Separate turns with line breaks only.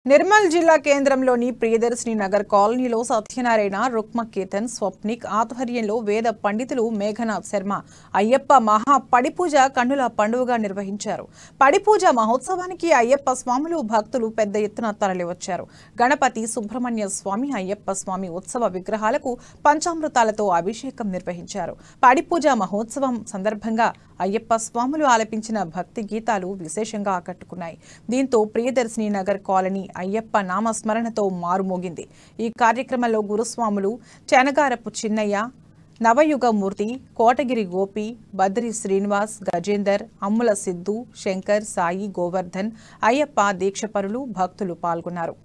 నిర్మల్ జిల్లా కేంద్రంలోని ప్రియదర్శిని నగర్ కాలనీలో సత్యనారాయణ, రుక్మకేతన్, స్వప్నిక్ ఆధ్వర్యంలో వేద పండితులు మేఘనాథ్ శర్మ అయ్యప్ప మహా పడిపూజ కన్నుల పండుగగా నిర్వహించారు. పడిపూజ మహోత్సవానికి అయ్యప్ప స్వాములు భక్తులు పెద్ద ఎత్తున తరలివచ్చారు. గణపతి, సుబ్రహ్మణ్య స్వామి, అయ్యప్ప స్వామి ఉత్సవ విగ్రహాలకు పంచామృతాలతో అభిషేకం నిర్వహించారు. పడిపూజ మహోత్సవం సందర్భంగా అయ్యప్ప స్వాములు ఆలపించిన భక్తి గీతాలు విశేషంగా ఆకట్టుకున్నాయి. దీంతో ప్రియదర్శిని నగర్ కాలనీ అయ్యప్ప నామస్మరణతో మారుమోగింది. ఈ కార్యక్రమంలో గురుస్వాములు చెనగారపు చిన్నయ్య, నవయుగమూర్తి, కోటగిరి గోపి, బద్రి శ్రీనివాస్, గజేందర్, అమ్ముల సిద్ధు, శంకర్, సాయి, గోవర్ధన్, అయ్యప్ప దీక్షపరులు, భక్తులు పాల్గొన్నారు.